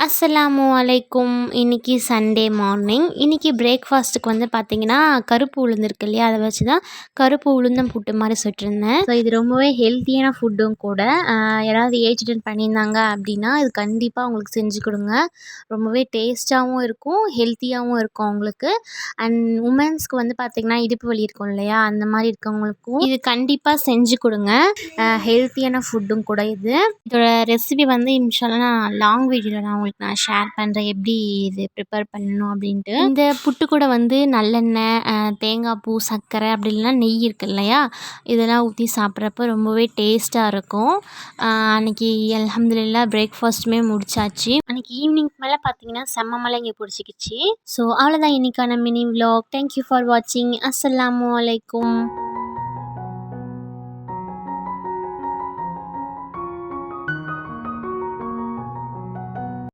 அஸ்ஸலாமு அலைக்கும். இன்னைக்கு சண்டே மார்னிங். இன்னைக்கு பிரேக்ஃபாஸ்ட்டுக்கு வந்து பார்த்தீங்கன்னா, கருப்பு உளுந்து இருக்கு இல்லையா? அத வச்சு தான் கருப்பு உளுந்தம் புட்டு மாரி சுட்டிருந்தேன். ஸோ இது ரொம்பவே ஹெல்த்தியான ஃபுட்டும் கூட. யாராவது ஏஜ் அட்டெண்ட் பண்ணியிருந்தாங்க அப்படின்னா, இது கண்டிப்பா அவங்களுக்கு செஞ்சு கொடுங்க. ரொம்பவே டேஸ்ட்டாவும் இருக்கும், ஹெல்த்தியாவும் இருக்கும் அவங்களுக்கு. அண்ட் உமன்ஸ்க்கு வந்து பார்த்தீங்கன்னா, இடுப்பு வலி இருக்கும் இல்லையா? அந்த மாரி இருக்கவங்களுக்கும் இது கண்டிப்பா செஞ்சு கொடுங்க. ஹெல்த்தியான ஃபுட்டும் கூட இது. இதோட ரெசிபி வந்து இன்ஷா அல்லாஹ் நான் லாங் வீடியோவில் உங்களுக்கு நான் ஷேர் பண்ணுறேன் எப்படி இது ப்ரிப்பேர் பண்ணணும் அப்படின்ட்டு. இந்த புட்டு கூட வந்து நல்லெண்ணெய், தேங்காய் பூ, சர்க்கரை அப்படி இல்லைன்னா நெய் இருக்கு இல்லையா, இதெல்லாம் ஊற்றி சாப்பிட்றப்ப ரொம்பவே டேஸ்ட்டாக இருக்கும். அன்றைக்கி அல்ஹம்துலில்லாஹ் பிரேக்ஃபாஸ்ட்டுமே முடிச்சாச்சு. அன்றைக்கி ஈவினிங் மேலே பார்த்தீங்கன்னா செம்ம மழை இங்கே பிடிச்சிக்கிச்சு. ஸோ அவ்வளோதான் இன்றைக்கான மினி விலாக். தேங்க்யூ ஃபார் வாட்சிங். அஸ்ஸலாமு அலைக்கும்.